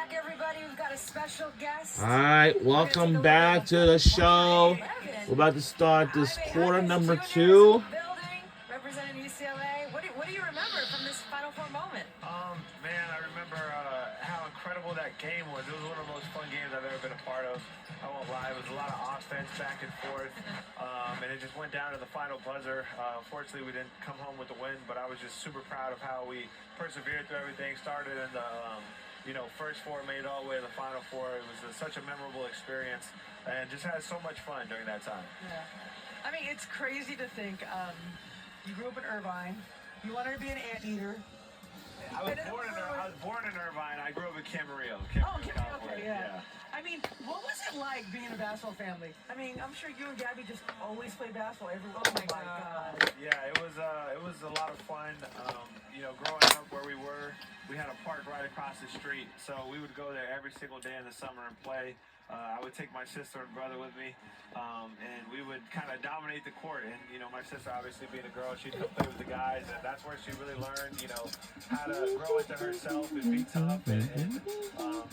back, everybody. We've got a special guest. All right, welcome back to the show. We're about to start this quarter number 2. Building, representing UCLA. What do you remember from this Final Four moment? Man, I remember how incredible that game was. It was one of the most fun games I've ever been a part of. I won't lie, it was a lot of offense back and forth, and it just went down to the final buzzer. Unfortunately, we didn't come home with the win, but I was just super proud of how we persevered through everything. Started in the first four, made it all the way to the Final Four. It was such a memorable experience, and just had so much fun during that time. Yeah, I mean, it's crazy to think you grew up in Irvine. You wanted to be an anteater. I was born in Irvine. I grew up in Camarillo. Okay, yeah. I mean, what was it like being a basketball family? I mean, I'm sure you and Gabby just always play basketball every. Oh my God. Yeah, it was a lot of fun. Growing up where we were, we had a park right across the street, so we would go there every single day in the summer and play. I would take my sister and brother with me, and we would kind of dominate the court. And my sister, obviously being a girl, she'd come play with the guys, and that's where she really learned, how to grow into herself and be tough and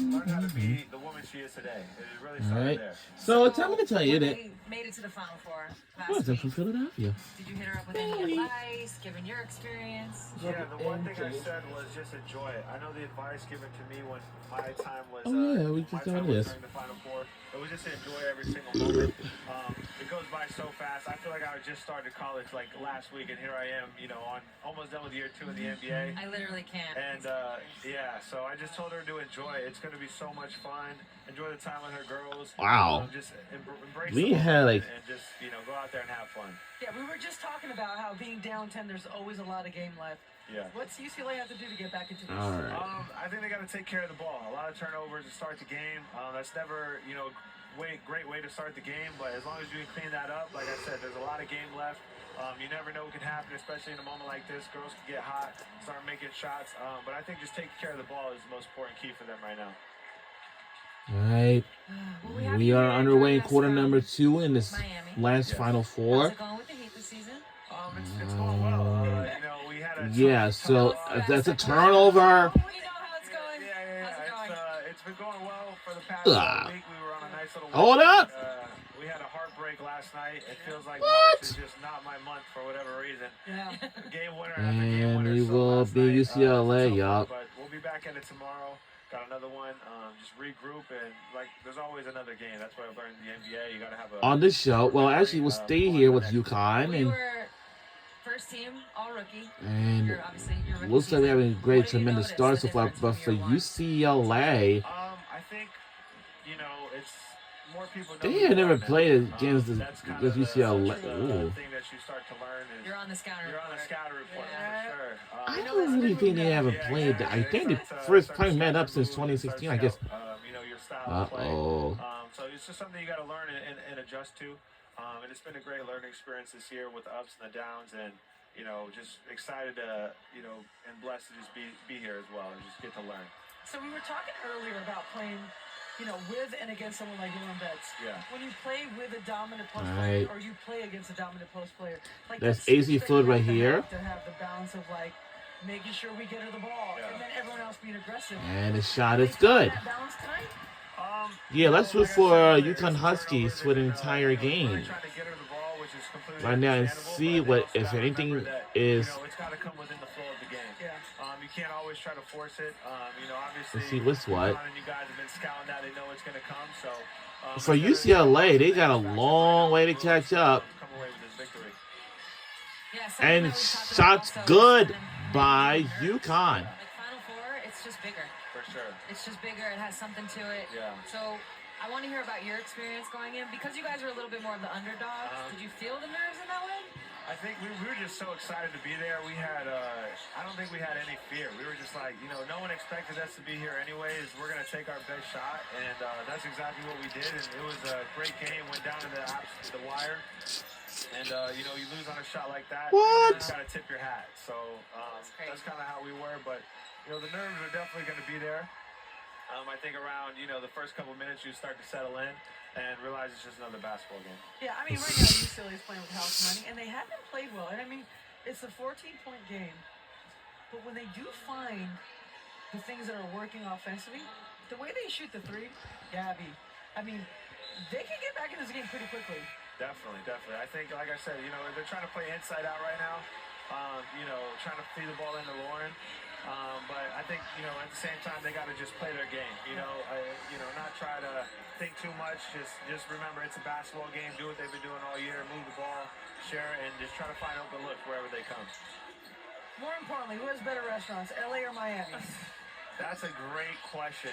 learn how to be the woman she is today. It really started there. So tell me to tell you that. Made it to the Final Four I'm from Philadelphia. Did you hit her up with any advice, given your experience? Yeah, the one thing I said was just enjoy it. I know the advice given to me when my time was we just during done this. the Final Four. It was just to enjoy every single moment. It goes by so fast. I feel like I just started college like last week, and here I am, on almost done with year 2 in the NBA. I literally can't. And so I just told her to enjoy it. It's going to be so much fun. Enjoy the time with her girls. Wow. Just embrace We the had, moment like- and just go out there and have fun. Yeah, we were just talking about how being down 10, there's always a lot of game left. Yeah. What's UCLA have to do to get back into this? All right. I think they got to take care of the ball. A lot of turnovers to start the game. That's never, great way to start the game. But as long as you can clean that up, like I said, there's a lot of game left. You never know what can happen, especially in a moment like this. Girls can get hot, start making shots. But I think just taking care of the ball is the most important key for them right now. All right. We are underway in quarter number 2 in this last Final Four. How's it going with the Heat this season? It's going well. We had a Yeah, so that's a turnover. We know how it's going. Yeah. How's it going? It's been going well for the past week. We were on a nice little Hold win. up. We had a heartbreak last night. It feels like What? March is just not my month for whatever reason. Yeah. Game winner after game And winner. we So will last be night, UCLA, so yup. But we'll be back in it tomorrow. Got another one. Just regroup and there's always another game. That's what I've learned in the NBA. You got to have a On this show, well, actually, we'll stay here with UConn, We and were first team, all rookie. and Obviously, your rookie looks like we're having a season. great, What have you tremendous noticed start the so far. difference But from for year one? UCLA, I think it's more people know they who have you never are now. played against That's kind against of UCLA. the Ooh. thing that you start to learn is You're on the scouting you're on the report. scouting report Yeah. for sure. I don't really think they haven't played. I think they first time met up since 2016. I guess. Your style of play. Uh-oh. So it's just something you got to learn and adjust to. And it's been a great learning experience this year with the ups and the downs, and just excited to and blessed to just be here as well and just get to learn. So we were talking earlier about playing, with and against someone like Dylan Betts. Yeah. When you play with a dominant post Right. player, or you play against a dominant post player, That's the AC switch that Flood you right have to here. have to have the balance of making sure we get her the ball, Yeah. and then everyone else being aggressive. And the shot is They found good. that balance tonight? Yeah, let's root like I for said earlier, UConn it's Huskies turnovers for the and, entire really game trying to get her the ball, which is completely right now and understandable, see but they what, also if gotta anything, remember that, is. it's got to come within the flow of the game. Yeah. You can't always try to force it. Obviously, Let's see what's what. John and you guys have been scouting that. They know it's going to come. So For UCLA, they got a long way to catch up. Come away with this victory. Yeah, something And that we talked about shots also is good something- by UConn. Like Final Four, it's just bigger. For sure. It's just bigger. It has something to it. Yeah. So I want to hear about your experience going in because you guys are a little bit more of the underdogs. Did you feel the nerves in that way? I think we were just so excited to be there. We had, I don't think we had any fear. We were just like, no one expected us to be here anyways. We're going to take our best shot, and that's exactly what we did. And it was a great game. Went down to the wire. And, you lose on a shot like that. What? You got to tip your hat. So that's kind of how we were. But, the nerves are definitely going to be there. I think around, the first couple minutes you start to settle in and realize it's just another basketball game. Yeah, I mean, right now UCLA is playing with house money, and they haven't played well. And I mean, it's a 14-point game, but when they do find the things that are working offensively, The way they shoot the three, Gabby, I mean, they can get back in this game pretty quickly. Definitely. I think, like I said, they're trying to play inside out right now. Trying to feed the ball into Lauren. But I think, at the same time, they got to just play their game. Not try to think too much. Just remember it's a basketball game. Do what they've been doing all year. Move the ball, share it, and just try to find open looks wherever they come. More importantly, who has better restaurants, LA or Miami? That's a great question.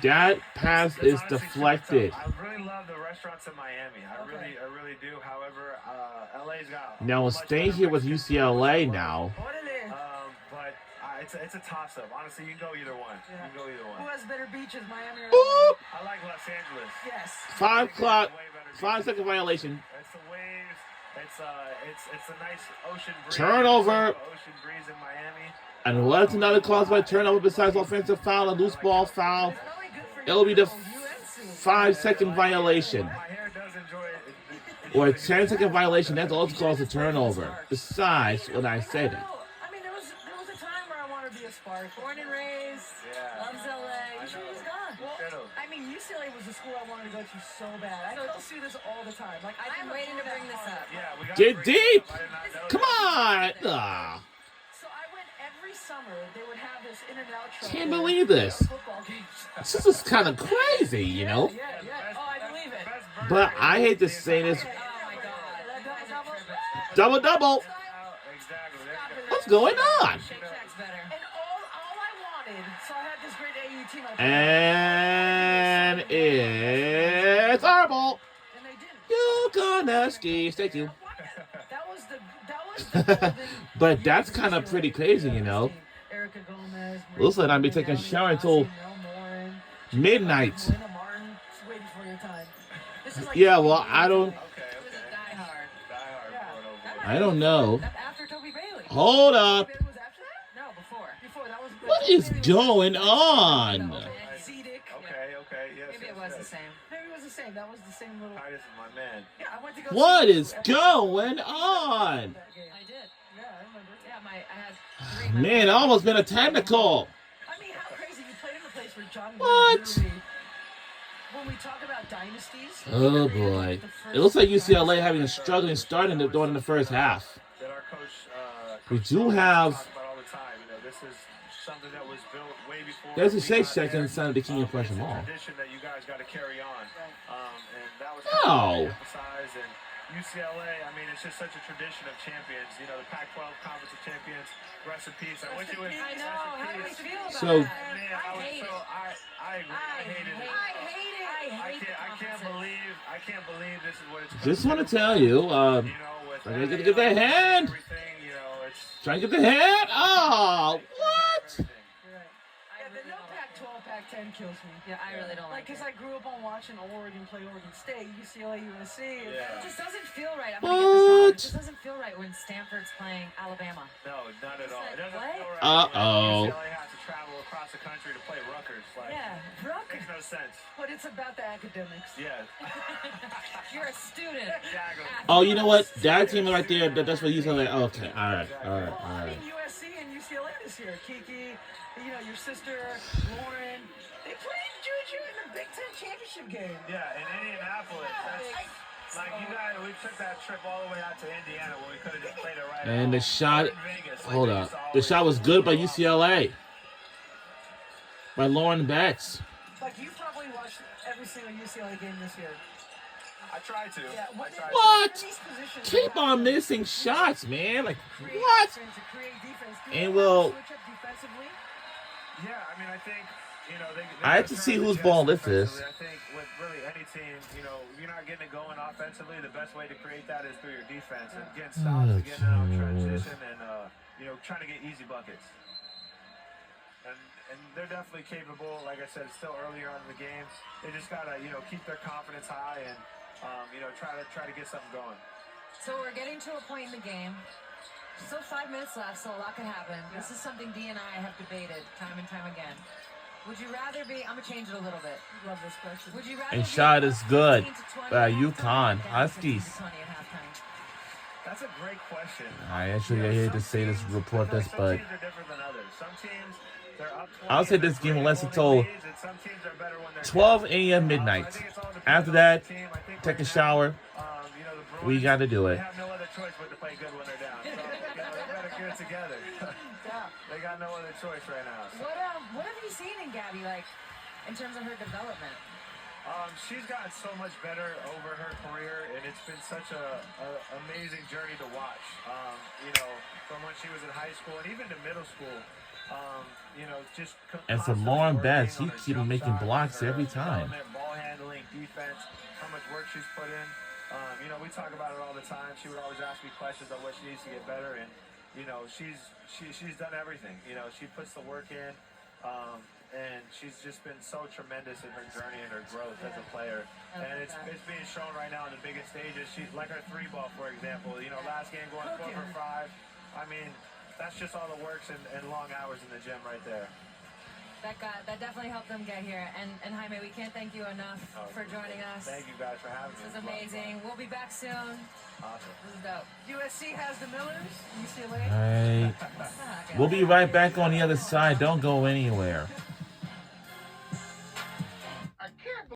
That pass is honestly deflected. I really love the restaurants in Miami. I really do. However, LA's got. Now we'll stay here with UCLA now. But it's a toss-up. Honestly, you can go either one. Yeah. You can go either Who one. has better beaches, Miami or Boop. LA? I like Los Angeles. Yes. 5 o'clock. Way better 5-second violation. It's the waves. It's a nice ocean breeze. Turnover. Ocean breeze in Miami. And what's another cause by turnover besides offensive foul, a loose ball foul? It's only good for It'll be the UNC. 5-second violation. My hair does enjoy it. Or a 10-second violation. That's also called a turnover. Besides what I said. I mean, there was a time where I wanted to be a Spark. Born and raised, Yeah. loves LA. You should have just gone. Well, I mean, UCLA was the school I wanted to go to so bad. I still see this all the time. Like, I'm waiting to bring this up. Yeah, we got Get to bring deep. it up. I did not know Come that. on! Ah, So I went every summer. They would have this in and out show. can't believe this. Football games. This is kind of crazy, you know? Yeah. Oh, I believe it. Best burger But I hate to say this. Oh my God. That You guys are double- tripping. Double. Exactly. There you go. What's going on? Shake Shack's better. And all I wanted, so I had this great AU team. And it's our ball. And they didn't. You gonna ski. Thank you. That was the golden But that's kind of pretty crazy, you know? Erica Gomez. Looks like I'll be taking a shower until midnight. Martin, waiting for your time. This is like Yeah, well, I don't. Okay. He was a diehard. Die hard for it over. I don't know. That's after Toby Bailey. Hold up. It was after that? No, before. Before that was. What is going on? Zedick. Okay. Yes. Maybe it was the same. Maybe it was the same. That was the same little. Titus is my man. Yeah, I went to go. What see is every- going on? that game. I did. Yeah, I remember. Yeah, I had 3 Man, almost been a technical. I mean, how crazy you played in a place where John. What? literally- When we talk about dynasties. Oh boy. It looks like UCLA having a struggling start during the first half. That our coach. We Coach do Stone have- talks about all the time. This is something that was built way before. There's a we Shake got Shack there. inside of the King of Pressure It's a Mall. tradition that you guys got to carry on. And that was Oh. emphasized. And UCLA, I mean, it's just such a tradition of champions. The Pac-12 Conference of Champions. Rest in peace. I wish it was. I know. How do we feel about So- that? Man, I was hate so, it. I agree. I hated it. I hate I can't believe this is what it's. Just want to tell you, With I gotta get the hand. Everything, it's. trying to get the head. Oh, what? Everything. Right. I Yeah, the really no don't like Pac-12, Pac-10 kills me. Yeah, I really don't like Because it. I grew up on watching Oregon play Oregon State, UCLA, USC. and- Yeah. It just doesn't feel right. I'm gonna get this wrong. What? It just doesn't feel right when Stanford's playing Alabama. No, not at all. like, It doesn't what? feel right. Uh-oh. UCLA has to travel across the country to play Rutgers. Yeah, Makes no sense. But it's about the academics. Yeah. you're a student. Exactly. Oh, you know what? That team right there, that's what UCLA. Okay, all right. Well, I mean, USC and UCLA this year. Kiki, your sister, Lauren. They played Juju in the Big Ten championship game. Yeah, in Indianapolis. That's like you guys. We took that trip all the way out to Indiana where we could have just played it right. And the at home. shot. In Vegas, like Hold they up. used to The always shot was do. good by UCLA. By Lauren Betts. Like, you probably watched every single UCLA game this year. I tried to. Yeah, I tried What? To. These positions Keep you on have to missing shots, man. Like, create what? offense and create defense. Do And you we'll- switch up defensively? Yeah, I mean, I think they I have to see whose ball this is. I think with really any team, if you're not getting it going offensively, the best way to create that is through your defense and getting stops, and getting out of transition, and trying to get easy buckets. And they're definitely capable. Like I said, it's still earlier on in the game. They just gotta keep their confidence high and try to get something going. So we're getting to a point in the game. Still 5 minutes left, so a lot can happen. This is something D and I have debated time and time again. Would you rather be? I'm gonna change it a little bit. Love this question. Would you rather? And be shot up is good 15 to 20 by at halftime UConn or down Huskies. 15 to 20 at halftime? That's a great question. I actually I hate to say this, report this, some but teams are different than others. Some teams, they're up 20 I'll say and this they're game unless it's holding all leads, and some teams are better when they're 12 down. a.m. So I midnight. think it's all dependent After on that, the team. I think take a right now, shower. you know, the Bruins, We got to do they it. have no other choice but to play good when they're down. So, you know, they better get it together. They got no other choice right now. So. What have you seen in Gabby, like, in terms of her development? She's gotten so much better over her career, and it's been such a amazing journey to watch. You know, from when she was in high school and even to middle school. You know, just And for constantly Lauren working Betts, on he her keep jump making shot, blocks her every time. development, ball handling, defense, how much work she's put in. You know, we talk about it all the time. She would always ask me questions on what she needs to get better, and you know, she's done everything. You know, she puts the work in. And she's just been so tremendous in her journey and her growth as a player. And it's being shown right now on the biggest stages. She's like her 3-ball, for example. You know, last game going 4 for 5. I mean, that's just all the works and long hours in the gym right there. That definitely helped them get here. And Jaime, we can't thank you enough for joining us. Thank you guys for having me. This is amazing. We'll be back soon. Awesome. This is dope. USC has the Millers. UCLA. All right. We'll be right back on the other side. Don't go anywhere.